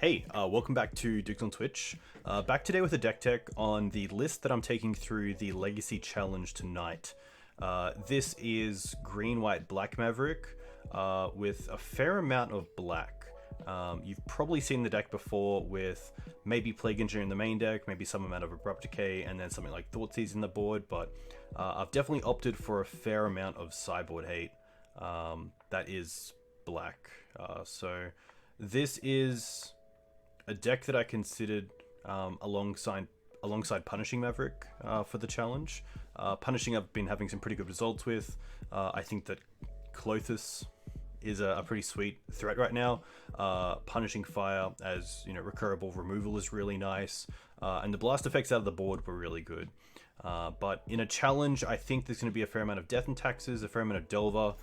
Hey, welcome back to Dukes on Twitch. Back today with a deck tech on the list that I'm taking through the Legacy Challenge tonight. This is green, white, black Maverick with a fair amount of black. You've probably seen the deck before with maybe Plague Engineer in the main deck, maybe some amount of Abrupt Decay, and then something like Thoughtseize in the board, but I've definitely opted for a fair amount of sideboard hate that is black. So this is a deck that I considered alongside Punishing Maverick for the challenge. Punishing I've been having some pretty good results with. I think that Clothis is a pretty sweet threat right now. Punishing Fire as recurable removal is really nice, and the blast effects out of the board were really good. But in a challenge, I think there's going to be a fair amount of Death and Taxes, a fair amount of Delver.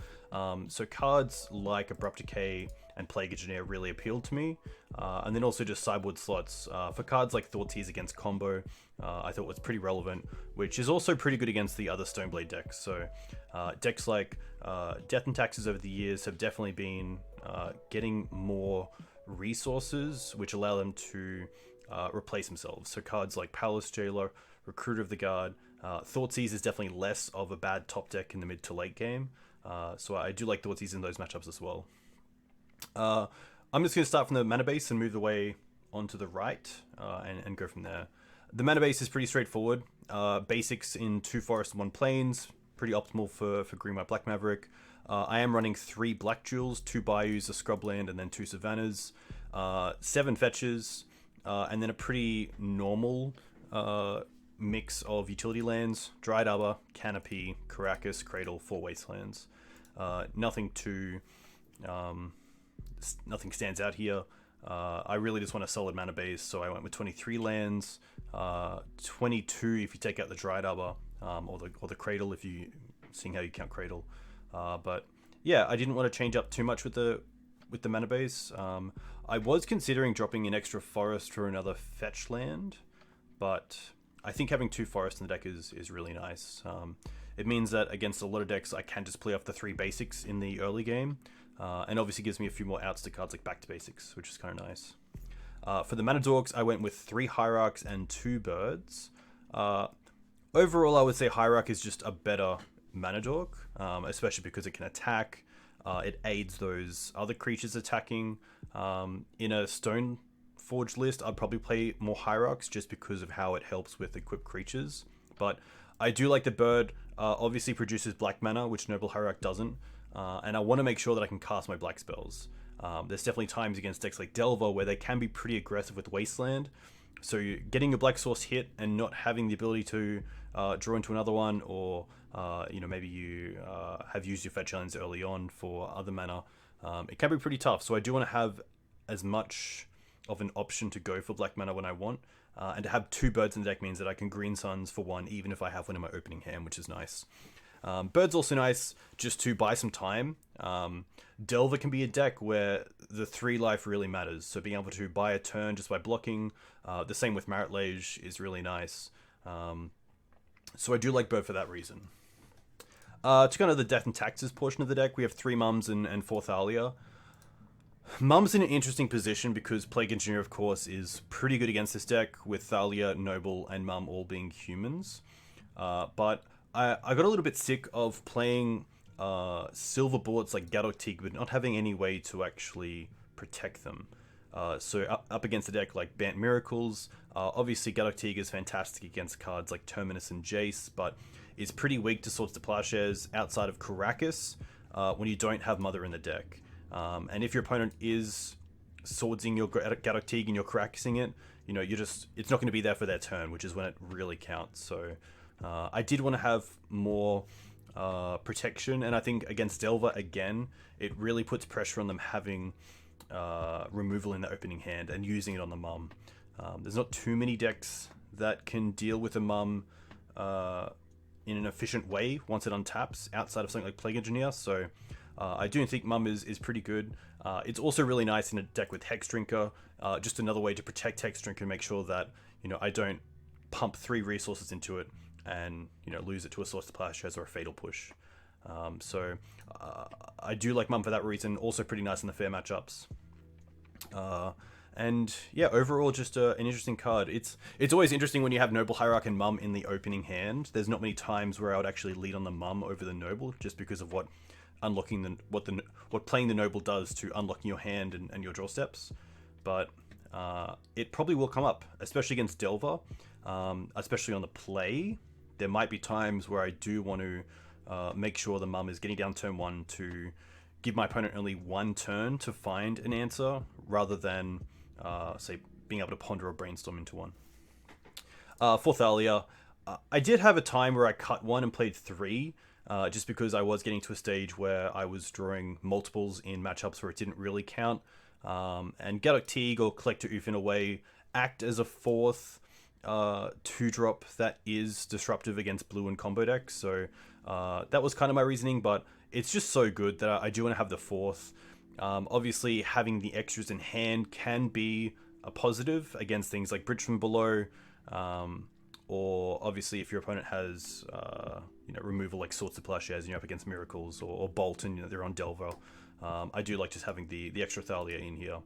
So cards like Abrupt Decay and Plague Engineer really appealed to me. And then also just sideboard slots. For cards like Thoughtseize against Combo, I thought was pretty relevant, which is also pretty good against the other Stoneblade decks. So decks like Death and Taxes over the years have definitely been getting more resources, which allow them to replace themselves. So cards like Palace Jailer, Recruiter of the Guard, Thoughtseize is definitely less of a bad top deck in the mid to late game. So I do like Thoughtseize in those matchups as well. I'm just going to start from the mana base and move the way onto the right and go from there. The mana base is pretty straightforward. Basics in 2 forests and 1 plains, pretty optimal for green, white, black Maverick. I am running 3 black jewels, 2 bayous, a Scrubland, and then 2 Savannahs, 7 fetches, and then a pretty normal mix of utility lands: Dryad Arbor, Canopy, Karakas, Cradle, 4 wastelands. Nothing stands out here. I really just want a solid mana base, so I went with 23 lands, 22 if you take out the Dryad Arbor, or the Cradle if you seeing how you count Cradle. But yeah, I didn't want to change up too much with the mana base. I was considering dropping an extra forest for another fetch land, but I think having 2 forests in the deck is really nice. It means that against a lot of decks, I can just play off the 3 basics in the early game, and obviously gives me a few more outs to cards like Back to Basics, which is kind of nice. For the mana dorks, I went with 3 Hierarchs and 2 Birds. Overall, I would say Hierarch is just a better mana dork, especially because it can attack. It aids those other creatures attacking. In a Stone Forge list, I'd probably play more Hierarchs just because of how it helps with equipped creatures. But I do like the bird. Obviously produces black mana, which Noble Hierarch doesn't. And I want to make sure that I can cast my black spells. There's definitely times against decks like Delver where they can be pretty aggressive with Wasteland. So you're getting your black source hit and not having the ability to draw into another one, or maybe you have used your fetch lands early on for other mana. It can be pretty tough. So I do want to have as much of an option to go for black mana when I want, and to have 2 birds in the deck means that I can green suns for 1 even if I have one in my opening hand, which is nice. Bird's also nice just to buy some time. Delver can be a deck where the 3 life really matters, so being able to buy a turn just by blocking, the same with Marit Lage is really nice. So I do like Bird for that reason. To kind of the Death and Taxes portion of the deck, we have 3 Mums and 4 Thalia. Mum's in an interesting position because Plague Engineer, of course, is pretty good against this deck, with Thalia, Noble, and Mum all being humans. But I got a little bit sick of playing silver bullets like Gaddock Teeg, but not having any way to actually protect them. So up against a deck like Bant Miracles, obviously Gaddock Teeg is fantastic against cards like Terminus and Jace, but is pretty weak to Swords to Plowshares outside of Karakas when you don't have Mother in the deck. And if your opponent is swordsing your Gaddock Teeg and you're Karakasing it, it's not going to be there for their turn, which is when it really counts. So I did want to have more protection, and I think against Delver, again, it really puts pressure on them having removal in the opening hand and using it on the Mum. There's not too many decks that can deal with a Mum in an efficient way once it untaps outside of something like Plague Engineer, so I do think Mum is pretty good. It's also really nice in a deck with Hex Drinker, just another way to protect Hex Drinker and make sure that I don't pump 3 resources into it and lose it to a Source to Plowshares or a Fatal Push. So I do like Mum for that reason. Also pretty nice in the fair matchups. And yeah, overall, just an interesting card. It's always interesting when you have Noble Hierarch and Mum in the opening hand. There's not many times where I would actually lead on the Mum over the Noble, just because of what playing the Noble does to unlocking your hand and your draw steps. But it probably will come up, especially against Delver, especially on the play. There might be times where I do want to make sure the Mum is getting down turn 1 to give my opponent only one turn to find an answer, rather than, say, being able to ponder or brainstorm into one. For Thalia, I did have a time where I cut 1 and played 3, just because I was getting to a stage where I was drawing multiples in matchups where it didn't really count. And Gaddock Teeg or Collector Ouphe, in a way, act as a 4th 2-drop that is disruptive against blue and combo decks. So that was kind of my reasoning, but it's just so good that I do want to have the 4th. Obviously, having the extras in hand can be a positive against things like Bridge from Below, or obviously if your opponent has removal like Swords to Plowshares and you're up against Miracles, or Bolt and they're on Delver. I do like just having the extra Thalia in here.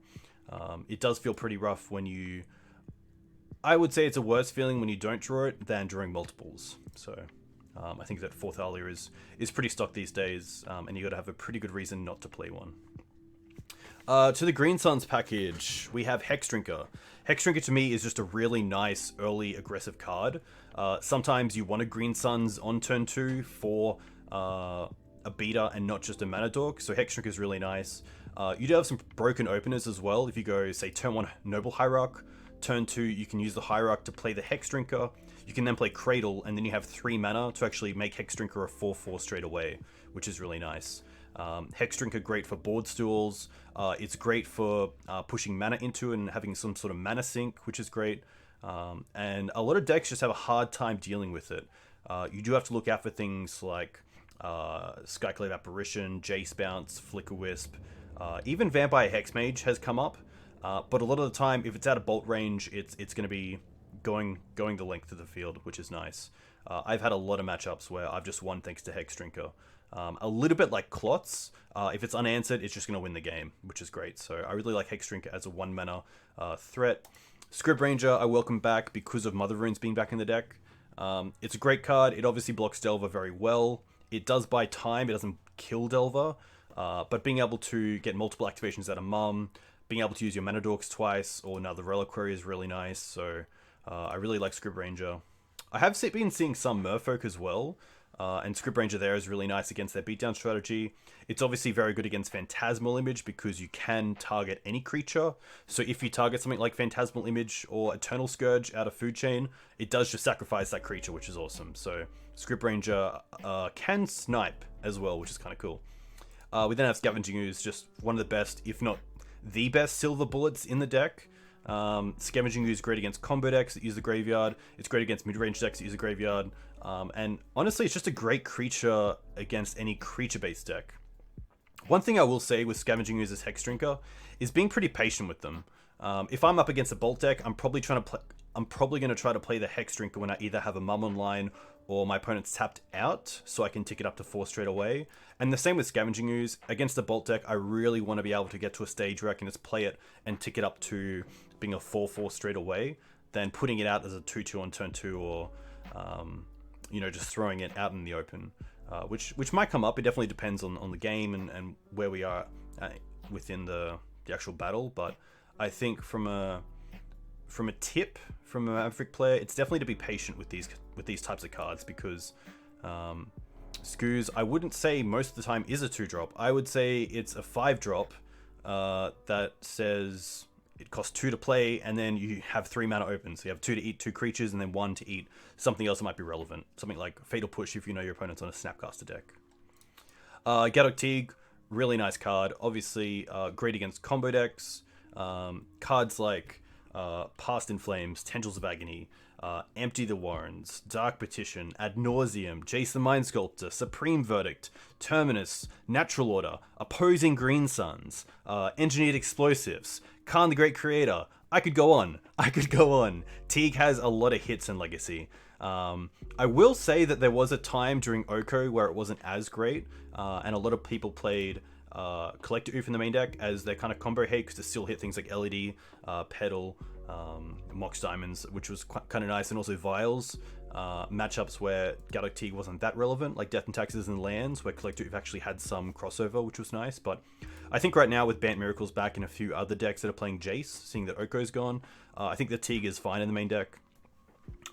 It does feel pretty rough when you... I would say it's a worse feeling when you don't draw it than drawing multiples. So I think that 4 Thalia is pretty stock these days, and you got to have a pretty good reason not to play one. To the Green Suns package, we have Hex Drinker. Hex Drinker to me is just a really nice early aggressive card. Sometimes you want a Green Suns on turn 2 for a beater and not just a mana dork, so Hex Drinker is really nice. You do have some broken openers as well. If you go, say, turn 1 Noble Hierarch, turn 2 you can use the Hierarch to play the Hex Drinker. You can then play Cradle, and then you have 3 mana to actually make Hex Drinker a 4/4 straight away, which is really nice. Hex Drinker great for board stools. It's great for pushing mana into it and having some sort of mana sink, which is great. And a lot of decks just have a hard time dealing with it. You do have to look out for things like Skyclave Apparition, Jace Bounce, Flicker Wisp. Even Vampire Hexmage has come up. But a lot of the time, if it's out of bolt range, it's going to be going the length of the field, which is nice. I've had a lot of matchups where I've just won thanks to Hex Drinker. A little bit like Clots. If it's unanswered, it's just going to win the game, which is great. So I really like Hex Drinker as a 1 mana threat. Scryb Ranger I welcome back because of Mother Runes being back in the deck. It's a great card. It obviously blocks Delver very well. It does buy time. It doesn't kill Delver. But being able to get multiple activations out of Mum, being able to use your Mana Dorks twice, or now the Reliquary is really nice. So I really like Scryb Ranger. I have been seeing some Merfolk as well. And Scryb Ranger there is really nice against their beatdown strategy. It's obviously very good against Phantasmal Image because you can target any creature. So if you target something like Phantasmal Image or Eternal Scourge out of Food Chain, it does just sacrifice that creature, which is awesome. So Scryb Ranger can snipe as well, which is kind of cool. We then have Scavenging Ooze, just one of the best, if not the best, silver bullets in the deck. Scavenging Ooze is great against combo decks that use the graveyard. It's great against mid-range decks that use the graveyard. And honestly, it's just a great creature against any creature-based deck. One thing I will say with Scavenging Ooze as Hex Drinker is being pretty patient with them. If I'm up against a Bolt deck, I'm probably going to try to play the Hex Drinker when I either have a Mum online or my opponent's tapped out, so I can tick it up to 4 straight away. And the same with Scavenging Ooze. Against the Bolt deck, I really want to be able to get to a stage where I can just play it and tick it up to being a 4/4 straight away, than putting it out as a 2/2 on turn 2, or just throwing it out in the open, which might come up. It definitely depends on the game and where we are within the actual battle. But I think from a tip from a Maverick player, it's definitely to be patient with these types of cards, because Scooze, I wouldn't say most of the time is a 2-drop. I would say it's a 5-drop that says it costs 2 to play, and then you have 3 mana open. So you have 2 to eat 2 creatures, and then 1 to eat something else that might be relevant. Something like Fatal Push if you know your opponent's on a Snapcaster deck. Gaddock Teeg, really nice card. Obviously, great against combo decks. Cards like Past in Flames, Tendrils of Agony, Empty the Warrens, Dark Petition, Ad Nauseam, Jace the Mind Sculptor, Supreme Verdict, Terminus, Natural Order, Opposing Green Suns, Engineered Explosives, Khan the Great Creator. I could go on. Teeg has a lot of hits in Legacy. I will say that there was a time during Oko where it wasn't as great, and a lot of people played Collector Ouphe in the main deck as their kind of combo hate, because they still hit things like LED, Pedal, Mox Diamonds, which was kind of nice, and also Vials. Matchups where Gaddock Teeg wasn't that relevant, like Death and Taxes and Lands, where Collector Ouphe actually had some crossover, which was nice. But I think right now with Bant Miracles back and a few other decks that are playing Jace, seeing that Oko's gone, I think the Teeg is fine in the main deck.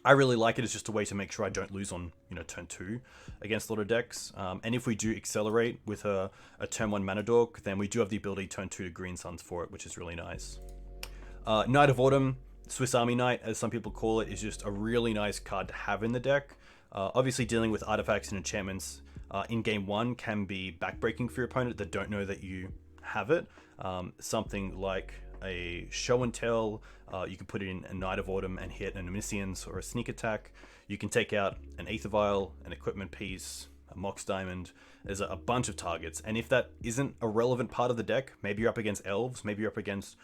I really like it as just a way to make sure I don't lose on, turn 2 against a lot of decks. And if we do accelerate with a turn 1 Mana Dork, then we do have the ability turn 2 to Green Suns for it, which is really nice. Knight of Autumn, Swiss Army Knight, as some people call it, is just a really nice card to have in the deck. Obviously, dealing with artifacts and enchantments in game 1 can be backbreaking for your opponent that don't know that you have it. Something like a Show and Tell, you can put it in a Knight of Autumn and hit an Omniscience or a Sneak Attack. You can take out an Aether Vial, an Equipment Piece, a Mox Diamond. There's a bunch of targets, and if that isn't a relevant part of the deck, maybe you're up against Elves, maybe you're up against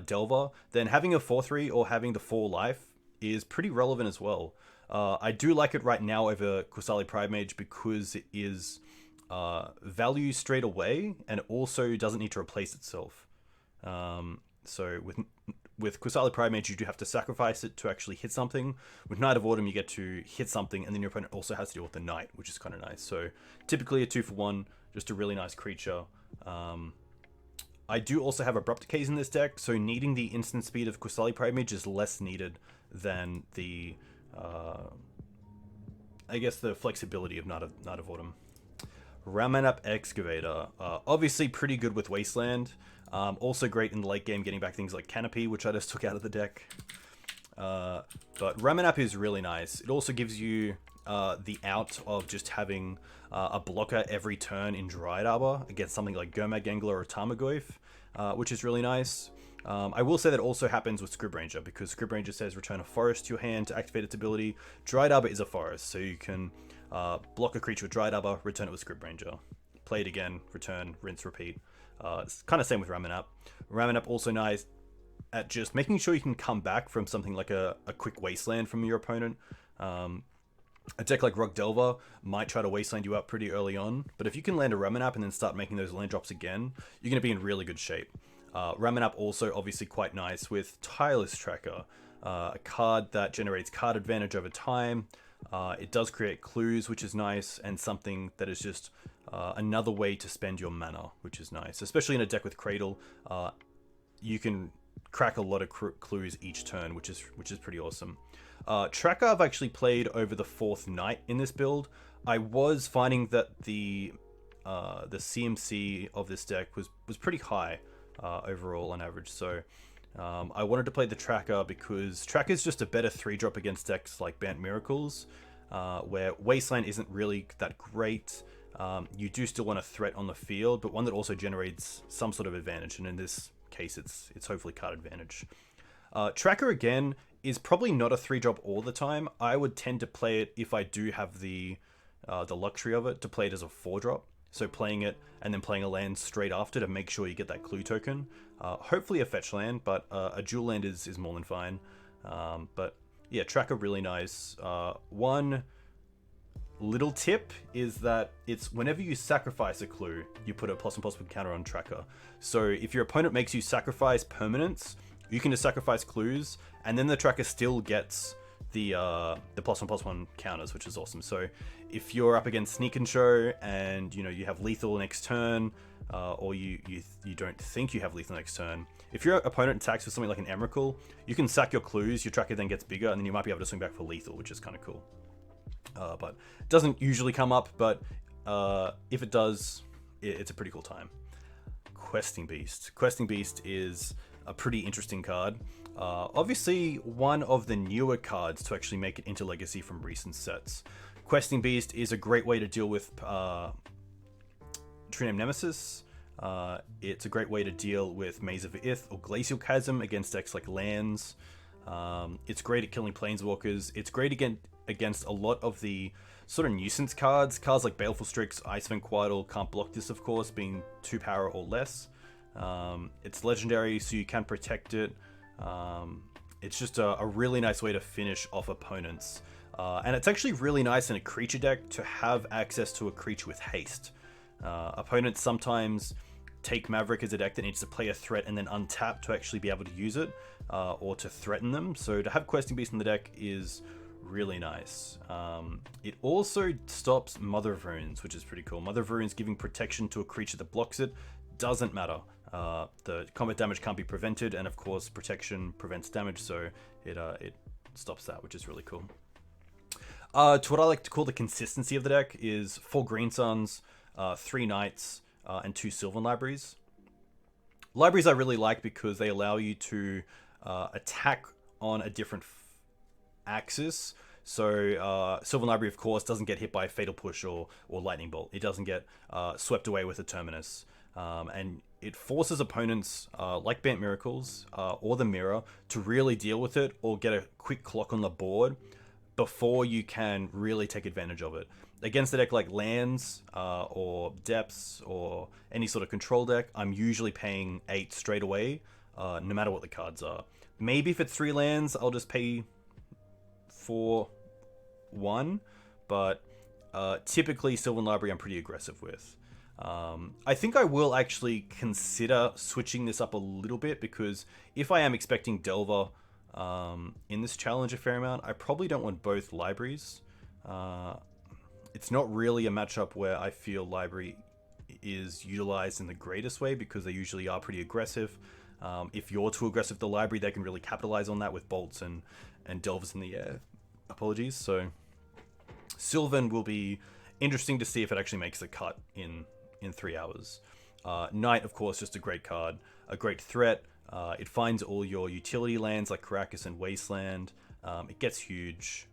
Delver, then having a 4/3 or having the 4 life is pretty relevant as well. I do like it right now over Qasali Pridemage because it is value straight away, and it also doesn't need to replace itself. So with Qasali Pridemage, you do have to sacrifice it to actually hit something. With Knight of Autumn, you get to hit something, and then your opponent also has to deal with the Knight, which is kind of nice. So typically a 2-for-1, just a really nice creature. I do also have Abrupt Decays in this deck, so needing the instant speed of Qasali Pridemage is less needed than the, I guess, the flexibility of Knight of Autumn. Ramunap Excavator, obviously pretty good with Wasteland. Also great in the late game, getting back things like Canopy, which I just took out of the deck. But Ramunap is really nice. It also gives you the out of just having a blocker every turn in Dryad Arbor against something like Gomag Gangler or Tarmogoyf, which is really nice. I will say that also happens with Scryb Ranger, because Scryb Ranger says return a forest to your hand to activate its ability. Dryad Arbor is a forest, so you can block a creature with Dryad Arbor, return it with Scryb Ranger. Play it again, return, rinse, repeat. It's kind of same with Ramunap. Ramunap also nice at just making sure you can come back from something like a quick Wasteland from your opponent. A deck like Rug Delver might try to Wasteland you up pretty early on, but if you can land a Ramunap and then start making those land drops again, you're going to be in really good shape. Ramunap also obviously quite nice with Tireless Tracker, a card that generates card advantage over time. It does create clues, which is nice, and something that is just another way to spend your mana, which is nice. Especially in a deck with Cradle, you can crack a lot of clues each turn, which is pretty awesome. Tracker I've actually played over the 4th night in this build. I was finding that the CMC of this deck was pretty high overall on average, so I wanted to play the Tracker because Tracker is just a better 3-drop against decks like Bant Miracles, where Wasteland isn't really that great. You do still want a threat on the field, but one that also generates some sort of advantage, and in this case it's hopefully card advantage. Tracker again is probably not a 3-drop all the time. I would tend to play it, if I do have the luxury of it, to play it as a 4-drop. So playing it and then playing a land straight after to make sure you get that clue token. Hopefully a fetch land, but a dual land is more than fine. But yeah, Tracker really nice. One little tip is that it's whenever you sacrifice a clue, you put a +1/+1 counter on Tracker. So if your opponent makes you sacrifice permanents, you can just sacrifice clues, and then the Tracker still gets the +1/+1 counters, which is awesome. So if you're up against Sneak and Show and you have lethal next turn, or you don't think you have lethal next turn, if your opponent attacks with something like an Emrakul, you can sack your clues, your Tracker then gets bigger, and then you might be able to swing back for lethal, which is kind of cool. But it doesn't usually come up, but if it does, it's a pretty cool time. Questing Beast. Questing Beast is a pretty interesting card. Obviously, one of the newer cards to actually make it into Legacy from recent sets. Questing Beast is a great way to deal with True Name Nemesis. It's a great way to deal with Maze of Ith or Glacial Chasm against decks like lands. It's great at killing Planeswalkers. It's great against a lot of the sort of nuisance cards. Cards like Baleful Strix, Icewind Quietal can't block this, of course, being 2 power or less. It's legendary, so you can protect it. It's just a really nice way to finish off opponents. And it's actually really nice in a creature deck to have access to a creature with haste. Opponents sometimes take Maverick as a deck that needs to play a threat and then untap to actually be able to use it, or to threaten them. So to have Questing Beast in the deck is really nice. It also stops Mother of Runes, which is pretty cool. Mother of Runes giving protection to a creature that blocks it doesn't matter. The combat damage can't be prevented, and of course protection prevents damage, so it stops that, which is really cool. To what I like to call the consistency of the deck is 4 Green Suns, 3 Knights, and 2 Sylvan Libraries. Libraries I really like because they allow you to attack on a different axis. So Sylvan Library, of course, doesn't get hit by a Fatal Push or Lightning Bolt. It doesn't get swept away with a Terminus. And it forces opponents like Bant Miracles or the Mirror to really deal with it or get a quick clock on the board before you can really take advantage of it. Against a deck like Lands or Depths or any sort of control deck, I'm usually paying 8 straight away, no matter what the cards are. Maybe if it's 3 lands, I'll just pay 4-1, but typically Sylvan Library I'm pretty aggressive with. I think I will actually consider switching this up a little bit, because if I am expecting Delver in this challenge a fair amount, I probably don't want both libraries. It's not really a matchup where I feel Library is utilized in the greatest way, because they usually are pretty aggressive. If you're too aggressive with the Library, they can really capitalize on that with bolts and Delvers in the air. Apologies. So Sylvan will be interesting to see if it actually makes a cut in 3 hours. Knight, of course, just a great card, a great threat. It finds all your utility lands like Karakas and Wasteland. It gets huge.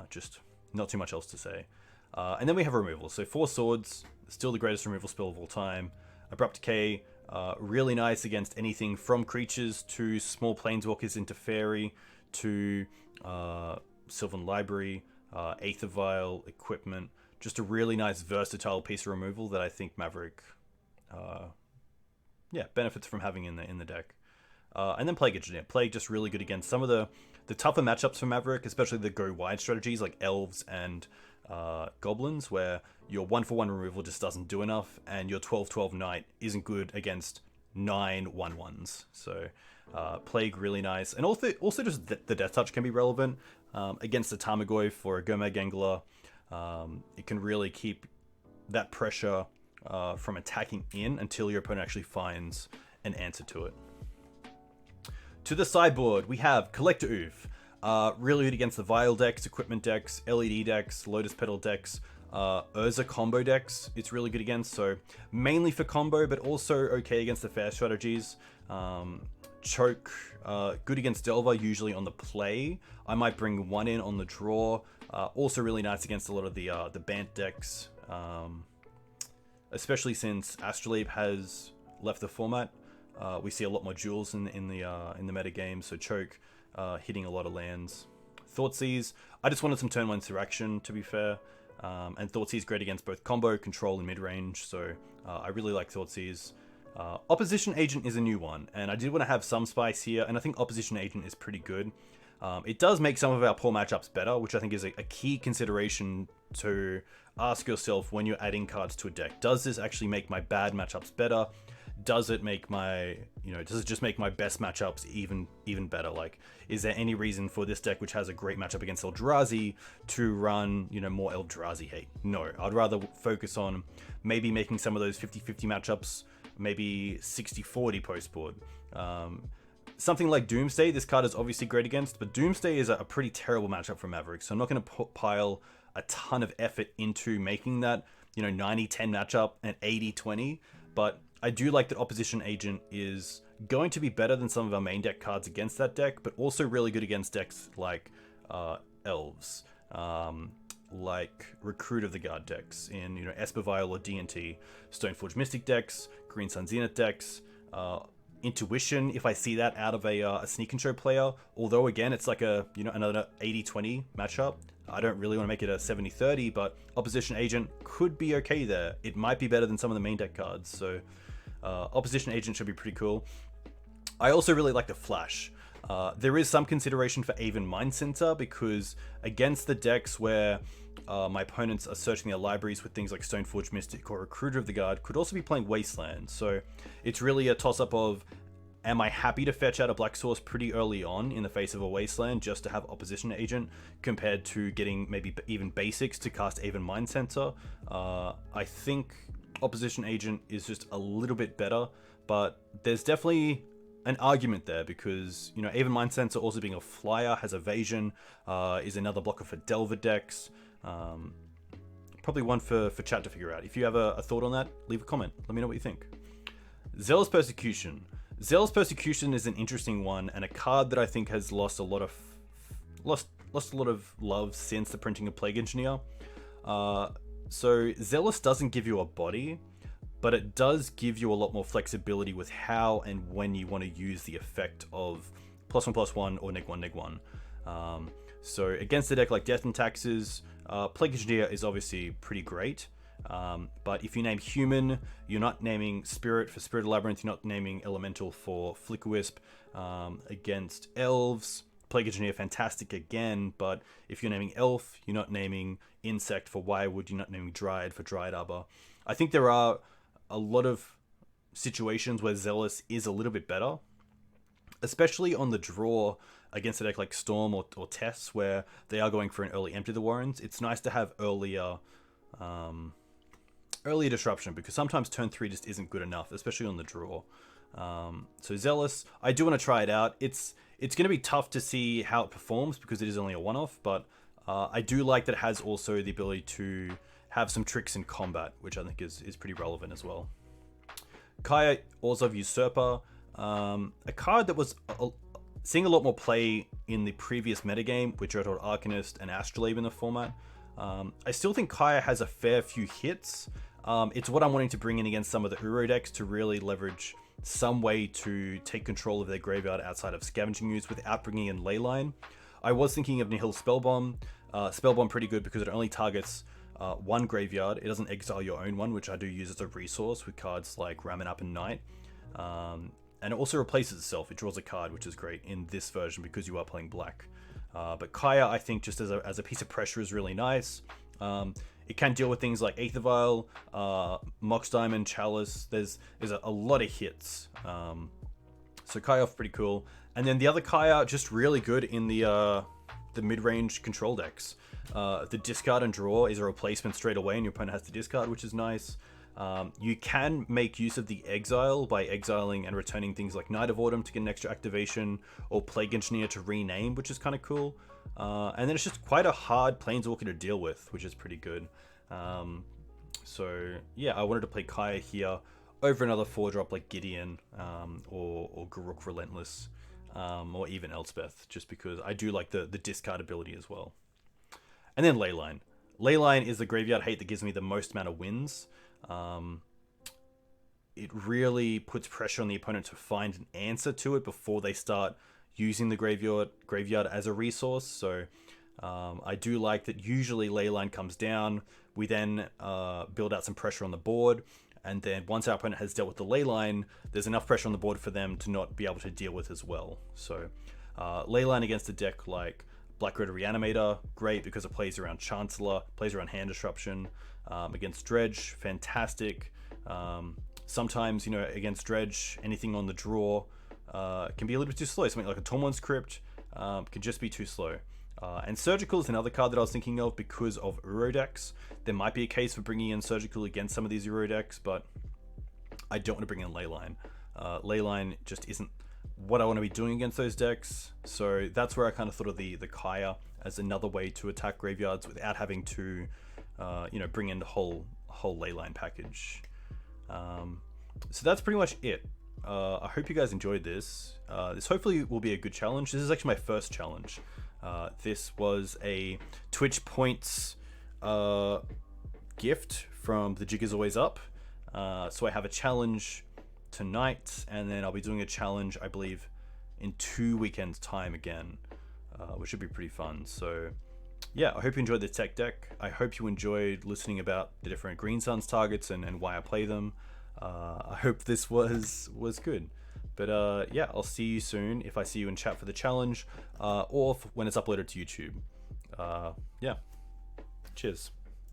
Just not too much else to say. And then we have removal. So 4 Swords, still the greatest removal spell of all time. Abrupt Decay, really nice against anything from creatures to small planeswalkers into fairy to Sylvan Library, Aether Vial, equipment. Just a really nice versatile piece of removal that I think Maverick benefits from having in the deck. And then Plague Engineer. Plague just really good against some of the tougher matchups for Maverick, especially the go wide strategies like Elves and Goblins, where your 1/1 removal just doesn't do enough, and your 12/12 Knight isn't good against 9 1/1s. So Plague really nice, and also just the Death Touch can be relevant against the Tarmogoyf for a Gomag Angler. It can really keep that pressure from attacking in until your opponent actually finds an answer to it. To the sideboard, we have Collector Ouphe. Really good against the Vial decks, Equipment decks, LED decks, Lotus Petal decks, Urza combo decks. It's really good against, so mainly for combo, but also okay against the fair strategies. Choke, good against Delver, usually on the play. I might bring 1 in on the draw. Also really nice against a lot of the Bant decks, especially since Astrolabe has left the format. We see a lot more duels in the meta game, so Choke hitting a lot of lands. Thoughtseize, I just wanted some turn 1 interaction, to be fair, and Thoughtseize great against both combo, control, and mid-range, so I really like Thoughtseize. Opposition Agent is a new one, and I did want to have some spice here, and I think Opposition Agent is pretty good. It does make some of our poor matchups better, which I think is a key consideration to ask yourself when you're adding cards to a deck. Does this actually make my bad matchups better? Does it make my, does it just make my best matchups even better? Like, is there any reason for this deck, which has a great matchup against Eldrazi, to run, more Eldrazi hate? No, I'd rather focus on maybe making some of those 50-50 matchups, maybe 60-40 post board. Something like Doomsday, this card is obviously great against, but Doomsday is a pretty terrible matchup for Maverick, so I'm not going to pile a ton of effort into making that, 90-10 matchup and 80-20, but I do like that Opposition Agent is going to be better than some of our main deck cards against that deck, but also really good against decks like Elves, like Recruit of the Guard decks in, Esper Vial or D&T, Stoneforge Mystic decks, Green Sun Zenith decks, Intuition, if I see that out of a Sneak and Show player, although again, it's like a, another 80-20 matchup. I don't really want to make it a 70-30, but Opposition Agent could be okay there. It might be better than some of the main deck cards, so Opposition Agent should be pretty cool. I also really like the Flash. There is some consideration for Aven Mind Center, because against the decks where my opponents are searching their libraries with things like Stoneforge Mystic or Recruiter of the Guard, could also be playing Wasteland. So it's really a toss-up of, am I happy to fetch out a black source pretty early on in the face of a Wasteland just to have opposition agent, compared to getting maybe even basics to cast Aven Mind Center? I think opposition agent is just a little bit better, but there's definitely an argument there, because, you know, Aven Mind Center also being a flyer, has evasion, is another blocker for Delver decks. Probably one for chat to figure out. If you have a thought on that, leave a comment. Let me know what you think. Zealous Persecution. Zealous Persecution is an interesting one, and a card that I think has lost a lot of love since the printing of Plague Engineer. So Zealous doesn't give you a body, but it does give you a lot more flexibility with how and when you want to use the effect of +1/+1 or -1/-1. So against a deck like Death and Taxes, Plague Engineer is obviously pretty great. But if you name Human, you're not naming Spirit for Spirit Labyrinth, you're not naming Elemental for Flicker Wisp. Against Elves, Plague Engineer, fantastic again, but if you're naming Elf, you're not naming Insect for Wirewood, you're not naming Dryad for Dryad Arbor. I think there are a lot of situations where Zealous is a little bit better, especially on the draw against a deck like Storm or Tess, where they are going for an early Empty the Warrens. It's nice to have earlier disruption, because sometimes turn 3 just isn't good enough, especially on the draw. So Zealous, I do want to try it out. It's going to be tough to see how it performs, because it is only a one-off, but I do like that it has also the ability to have some tricks in combat, which I think is pretty relevant as well. Gaea, Orzhov Usurper, a card that was seeing a lot more play in the previous metagame with Dreadhorde Arcanist and Astrolabe in the format. I still think Gaea has a fair few hits. It's what I'm wanting to bring in against some of the Uro decks to really leverage some way to take control of their graveyard outside of Scavenging Ooze without bringing in Leyline. I was thinking of Nihil Spellbomb. Spellbomb pretty good because it only targets one graveyard. It doesn't exile your own one, which I do use as a resource with cards like Ramunap and Knight. And it also replaces itself. It draws a card, which is great in this version because you are playing black. But Gaea, I think, just as a piece of pressure is really nice. It can deal with things like Aether Vial, Mox Diamond, Chalice. There's a lot of hits. So Gaea's pretty cool. And then the other Gaea, just really good in the mid-range control decks. The discard and draw is a replacement straight away, and your opponent has to discard, which is nice. You can make use of the exile by exiling and returning things like Night of Autumn to get an extra activation, or Plague Engineer to rename, which is kind of cool. And then it's just quite a hard Planeswalker to deal with, which is pretty good. So yeah, I wanted to play Gaea here over another 4-drop like Gideon, or Garruk Relentless, or even Elspeth, just because I do like the discard ability as well. And then Leyline. Leyline is the graveyard hate that gives me the most amount of wins. It really puts pressure on the opponent to find an answer to it before they start using the graveyard as a resource. So I do like that usually Leyline comes down, we then build out some pressure on the board, and then once our opponent has dealt with the Leyline, there's enough pressure on the board for them to not be able to deal with as well. So Leyline against a deck like Black Red Reanimator, great because it plays around Chancellor, plays around Hand Disruption. Against Dredge, fantastic. Sometimes, against Dredge, anything on the draw can be a little bit too slow. Something like a Tormod's Crypt can just be too slow. And Surgical is another card that I was thinking of because of Uro decks. There might be a case for bringing in Surgical against some of these Uro decks, but I don't want to bring in Leyline. Leyline just isn't what I want to be doing against those decks. So that's where I kind of thought of the Gaea as another way to attack graveyards without having to bring in the whole Leyline package. So that's pretty much it. I hope you guys enjoyed this. This hopefully will be a good challenge. This is actually my first challenge. This was a Twitch points gift from The Jig Is Always Up. So I have a challenge tonight, and then I'll be doing a challenge, I believe, in 2 weekends time again, which should be pretty fun. So yeah, I hope you enjoyed the tech deck. I hope you enjoyed listening about the different Green Suns targets and why I play them. I hope this was good. But yeah, I'll see you soon if I see you in chat for the challenge, or when it's uploaded to YouTube. Yeah, cheers.